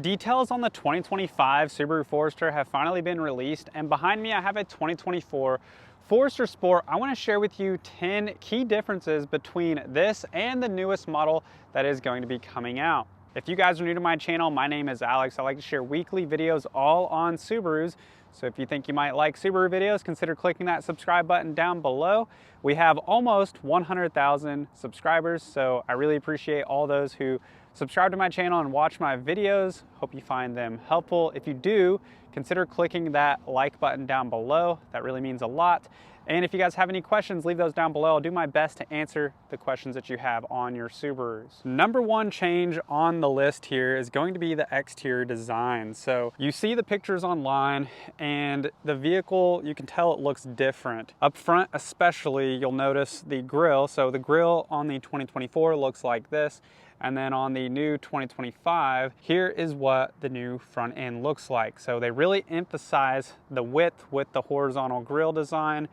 Details on the 2025 Subaru Forester have finally been released, and behind me I have a 2024 Forester Sport. I want to share with you 10 key differences between this and the newest model that is going to be coming out. If you guys are new to my channel, my name is Alex. I like to share weekly videos all on Subarus. So if you think you might like Subaru videos, consider clicking that subscribe button down below. We have almost 100,000 subscribers, so I really appreciate all those who subscribe to my channel and watch my videos. Hope you find them helpful. If you do, consider clicking that like button down below. That really means a lot. And if you guys have any questions, leave those down below. I'll do my best to answer the questions that you have on your Subarus. Number one change on the list here is going to be the exterior design. So you see the pictures online and the vehicle, you can tell it looks different. Up front especially, you'll notice the grille. So the grille on the 2024 looks like this. And then on the new 2025, here is what the new front end looks like. So they really emphasize the width with the horizontal grille design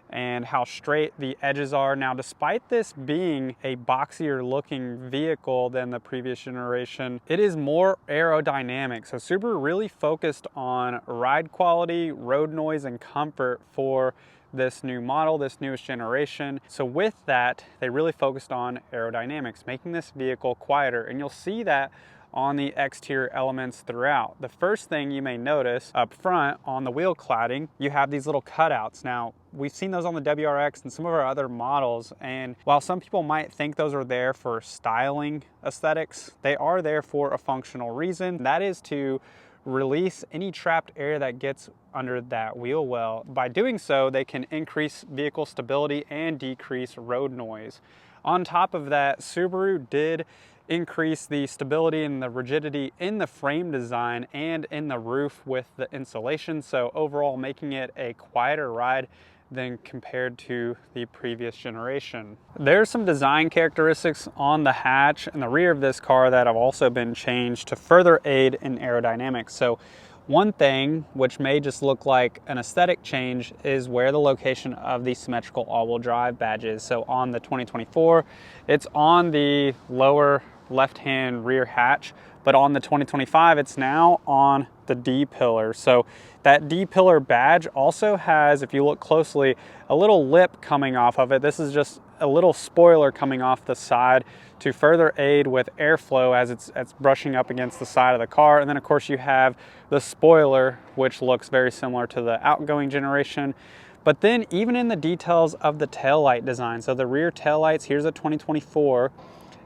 and how straight the edges are. Now, despite this being a boxier looking vehicle than the previous generation, it is more aerodynamic. So Subaru really focused on ride quality, road noise, and comfort for this new model, this newest generation. So with that, they really focused on aerodynamics, making this vehicle quieter. And you'll see that on the exterior elements throughout. The first thing you may notice up front on the wheel cladding, you have these little cutouts. Now, we've seen those on the WRX and some of our other models, and while some people might think those are there for styling aesthetics, they are there for a functional reason. That is to release any trapped air that gets under that wheel well. By doing so, they can increase vehicle stability and decrease road noise. On top of that, Subaru did increase the stability and the rigidity in the frame design and in the roof with the insulation, so overall making it a quieter ride than compared to the previous generation. There's some design characteristics on the hatch and the rear of this car that have also been changed to further aid in aerodynamics. So one thing which may just look like an aesthetic change is where the location of the symmetrical all-wheel drive badge is. So on the 2024, it's on the lower left-hand rear hatch, but on the 2025, it's now on the D pillar. So that D pillar badge also has, if you look closely, a little lip coming off of it. This is just a little spoiler coming off the side to further aid with airflow as it's brushing up against the side of the car. And then of course you have the spoiler, which looks very similar to the outgoing generation. But then even in the details of the taillight design, so the rear taillights, here's a 2024,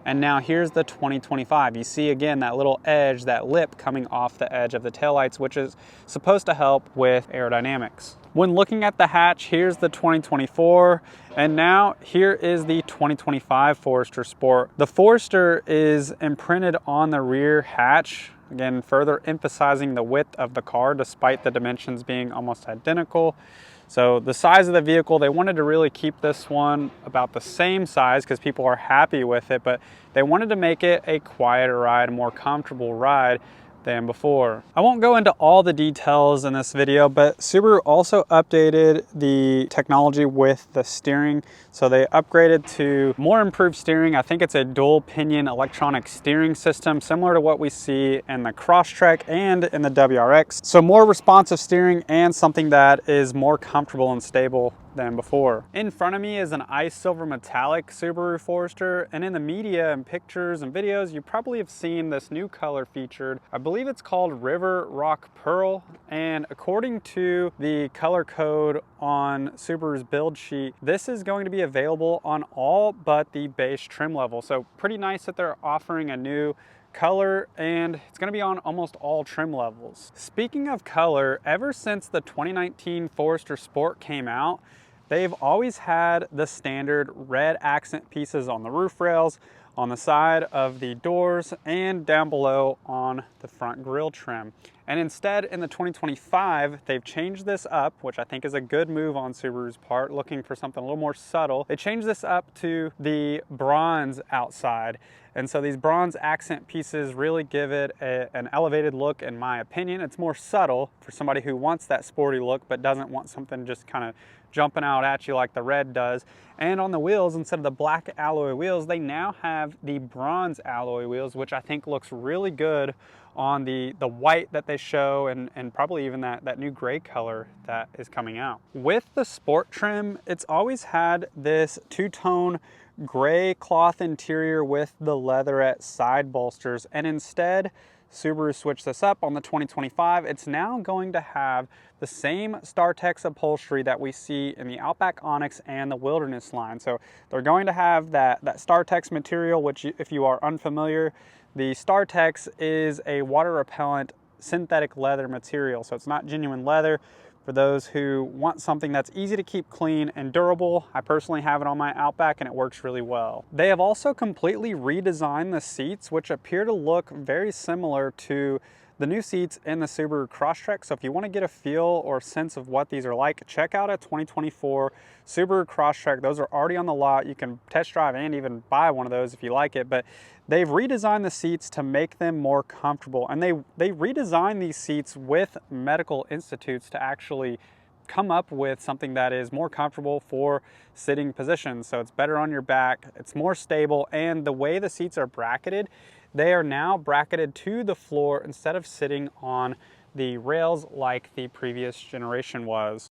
and now here's the 2025. You see again that little edge, that lip coming off the edge of the taillights, which is supposed to help with aerodynamics. When looking at the hatch, here's the 2024, and now here is the 2025 Forester Sport. The Forester is imprinted on the rear hatch, again, further emphasizing the width of the car despite the dimensions being almost identical. So the size of the vehicle, they wanted to really keep this one about the same size because people are happy with it, but they wanted to make it a quieter ride, a more comfortable ride than before. I won't go into all the details in this video, but Subaru also updated the technology with the steering. So they upgraded to more improved steering. I think it's a dual pinion electronic steering system, similar to what we see in the Crosstrek and in the WRX. So more responsive steering and something that is more comfortable and stable than before. In front of me is an ice silver metallic Subaru Forester, and in the media and pictures and videos, you probably have seen this new color featured. I believe it's called River Rock Pearl, and according to the color code on Subaru's build sheet, this is going to be available on all but the base trim level. So pretty nice that they're offering a new color, and it's going to be on almost all trim levels. Speaking of color, ever since the 2019 Forester Sport came out, they've always had the standard red accent pieces on the roof rails, on the side of the doors, and down below on the front grille trim. And instead, in the 2025, they've changed this up, which I think is a good move on Subaru's part, looking for something a little more subtle. They changed this up to the bronze outside. And so these bronze accent pieces really give it an elevated look, in my opinion. It's more subtle for somebody who wants that sporty look but doesn't want something just kind of jumping out at you like the red does. And on the wheels, instead of the black alloy wheels, they now have the bronze alloy wheels, which I think looks really good on the white that they show, and probably even that new gray color that is coming out. With the sport trim, it's always had this two-tone gray cloth interior with the leatherette side bolsters, and instead Subaru switched this up on the 2025. It's now going to have the same StarTex upholstery that we see in the Outback Onyx and the Wilderness line. So they're going to have that StarTex material, which if you are unfamiliar, the StarTex is a water repellent synthetic leather material. So it's not genuine leather. For those who want something that's easy to keep clean and durable, I personally have it on my Outback and it works really well. They have also completely redesigned the seats, which appear to look very similar to the new seats in the Subaru Crosstrek. So if you want to get a feel or sense of what these are like, check out a 2024 Subaru Crosstrek. Those are already on the lot. You can test drive and even buy one of those if you like it, but they've redesigned the seats to make them more comfortable. And they redesigned these seats with medical institutes to actually come up with something that is more comfortable for sitting positions. So it's better on your back, it's more stable, and the way the seats are bracketed, they are now bracketed to the floor instead of sitting on the rails like the previous generation was.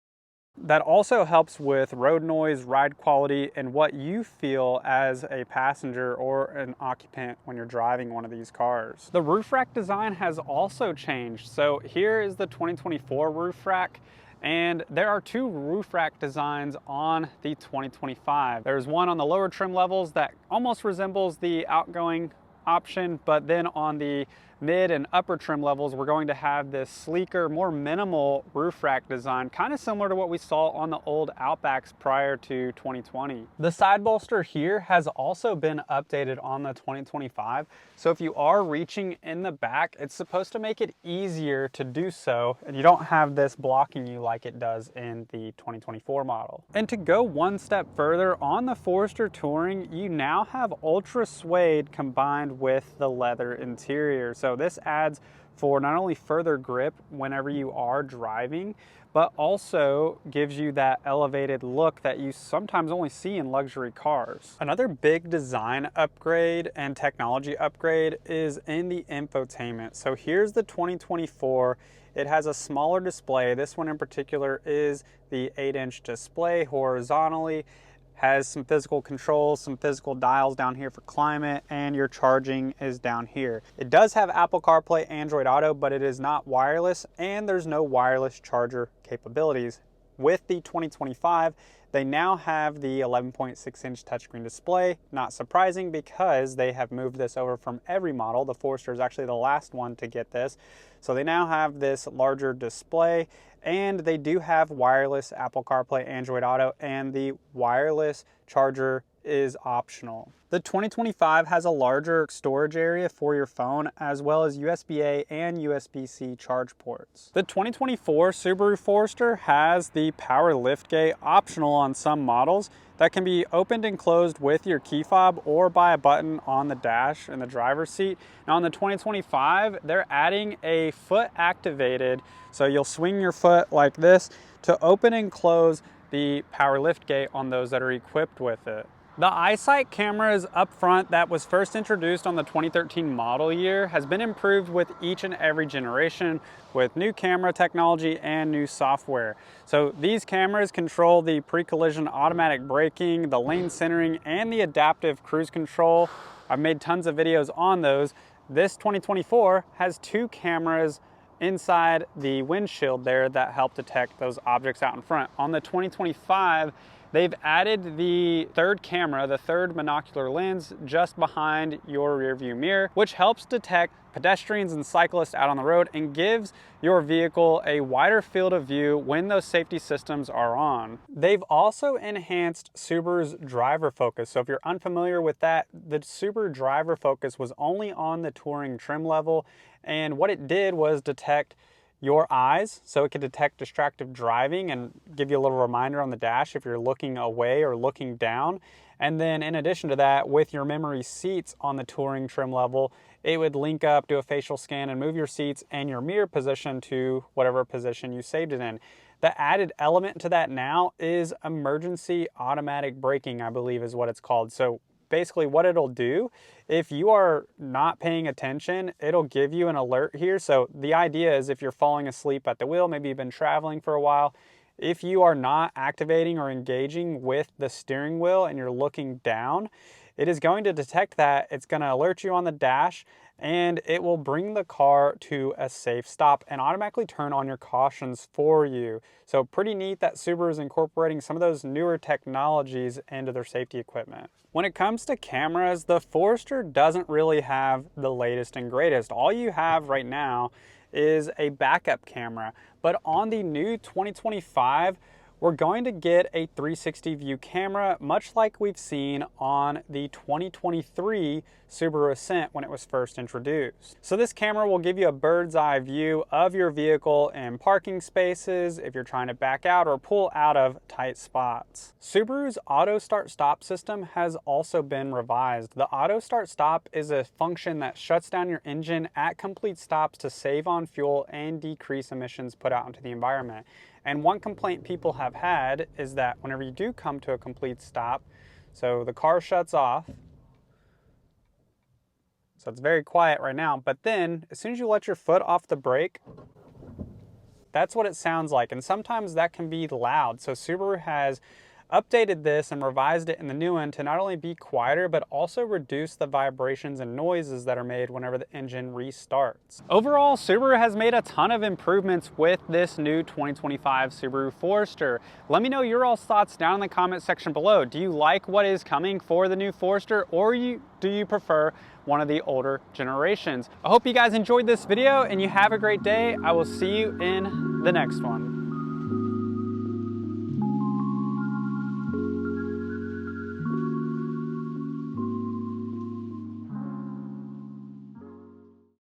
That also helps with road noise, ride quality, and what you feel as a passenger or an occupant when you're driving one of these cars. The roof rack design has also changed. So here is the 2024 roof rack, and there are two roof rack designs on the 2025. There's one on the lower trim levels that almost resembles the outgoing option, but then on the mid and upper trim levels, we're going to have this sleeker, more minimal roof rack design, kind of similar to what we saw on the old Outbacks prior to 2020. The side bolster here has also been updated on the 2025. So if you are reaching in the back, it's supposed to make it easier to do so, and you don't have this blocking you like it does in the 2024 model. And to go one step further, on the Forester Touring, you now have ultra suede combined with the leather interior. So this adds for not only further grip whenever you are driving, but also gives you that elevated look that you sometimes only see in luxury cars. Another big design upgrade and technology upgrade is in the infotainment. So here's the 2024. It has a smaller display. This one in particular is the 8-inch display horizontally. Has some physical controls, some physical dials down here for climate, and your charging is down here. It does have Apple CarPlay, Android Auto, but it is not wireless, and there's no wireless charger capabilities. With the 2025, they now have the 11.6-inch touchscreen display. Not surprising because they have moved this over from every model. The Forester is actually the last one to get this. So they now have this larger display, and they do have wireless Apple CarPlay, Android Auto, and the wireless charger is optional. The 2025 has a larger storage area for your phone, as well as USB-A and USB-C charge ports. The 2024 Subaru Forester has the power liftgate optional on some models that can be opened and closed with your key fob or by a button on the dash in the driver's seat. Now on the 2025, they're adding a foot activated, so you'll swing your foot like this to open and close the power liftgate on those that are equipped with it. The eyesight cameras up front that was first introduced on the 2013 model year has been improved with each and every generation with new camera technology and new software. So these cameras control the pre-collision automatic braking, the lane centering, and the adaptive cruise control. I've made tons of videos on those. This 2024 has two cameras inside the windshield there that help detect those objects out in front. On the 2025, they've added the third camera, the third monocular lens, just behind your rear view mirror, which helps detect pedestrians and cyclists out on the road and gives your vehicle a wider field of view when those safety systems are on. They've also enhanced Subaru's driver focus. So if you're unfamiliar with that, the Subaru driver focus was only on the Touring trim level, and what it did was detect your eyes, so it could detect distracted driving and give you a little reminder on the dash if you're looking away or looking down. And then in addition to that, with your memory seats on the Touring trim level, it would link up, do a facial scan, and move your seats and your mirror position to whatever position you saved it in. The added element to that now is emergency automatic braking, I believe is what it's called. So basically what it'll do, if you are not paying attention, it'll give you an alert here. So the idea is if you're falling asleep at the wheel, maybe you've been traveling for a while, if you are not activating or engaging with the steering wheel and you're looking down, it is going to detect that. It's going to alert you on the dash, and it will bring the car to a safe stop and automatically turn on your cautions for you. So pretty neat that Subaru is incorporating some of those newer technologies into their safety equipment. When it comes to cameras, the Forester doesn't really have the latest and greatest. All you have right now is a backup camera, but on the new 2025, we're going to get a 360 view camera, much like we've seen on the 2023 Subaru Ascent when it was first introduced. So this camera will give you a bird's eye view of your vehicle in parking spaces, if you're trying to back out or pull out of tight spots. Subaru's auto start stop system has also been revised. The auto start stop is a function that shuts down your engine at complete stops to save on fuel and decrease emissions put out into the environment. And one complaint people have had is that whenever you do come to a complete stop, so the car shuts off, so it's very quiet right now, but then as soon as you let your foot off the brake, that's what it sounds like. And sometimes that can be loud. So Subaru has updated this and revised it in the new one to not only be quieter, but also reduce the vibrations and noises that are made whenever the engine restarts. Overall, Subaru has made a ton of improvements with this new 2025 Subaru Forester. Let me know your all's thoughts down in the comment section below. Do you like what is coming for the new Forester, or do you prefer one of the older generations? I hope you guys enjoyed this video and you have a great day. I will see you in the next one.